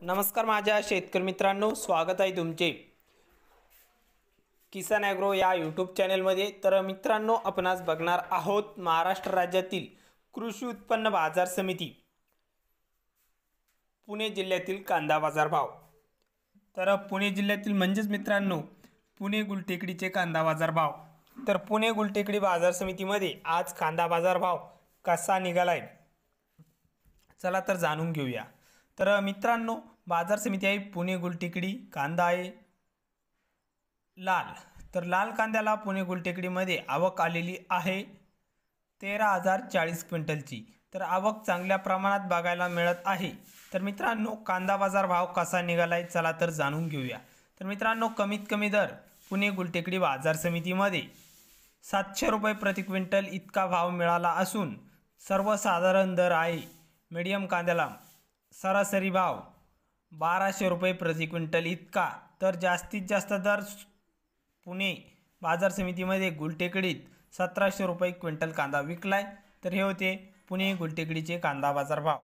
नमस्कार माझ्या शेतकरी मित्रांनो, स्वागत आहे तुमचे किसान ॲग्रो या यूट्यूब चॅनलमध्ये। तर मित्रांनो, आपण आज बघणार आहोत महाराष्ट्र राज्यातील कृषी उत्पन्न बाजार समिती पुणे जिल्ह्यातील कांदा बाजार भाव। तर पुणे जिल्ह्यातील म्हणजेच मित्रांनो पुणे गुलटेकडीचे कांदा बाजार भाव। तर पुणे गुलटेकडी बाजार समितीमध्ये आज कांदा बाजार भाव कसा निघालाय, चला तर जाणून घेऊया। तर मित्रांनो, बाजार समिती आहे पुणे गुलटेकडी, कांदा आहे लाल। तर लाल कांद्याला पुणे गुलटेकडीमध्ये आवक आलेली आहे 13,040 क्विंटलची। तर आवक चांगल्या प्रमाणात बघायला मिळत आहे। तर मित्रांनो, कांदा बाजार भाव कसा निघालाय चला तर जाणून घेऊया। तर मित्रांनो, कमीत कमी दर पुणे गुलटेकडी बाजार समितीमध्ये 700 रुपये प्रति क्विंटल इतका भाव मिळाला असून सर्वसाधारण दर आहे मीडियम कांद्याला सरासरी भाव 1200 रुपये प्रति क्विंटल इतका। तर जास्तीत जास्त दर पुणे बाजार समितीमध्ये गुलटेकडीत 1700 रुपये क्विंटल कांदा विकलाय। तर हे होते पुणे गुलटेकडीचे कांदा बाजार भाव।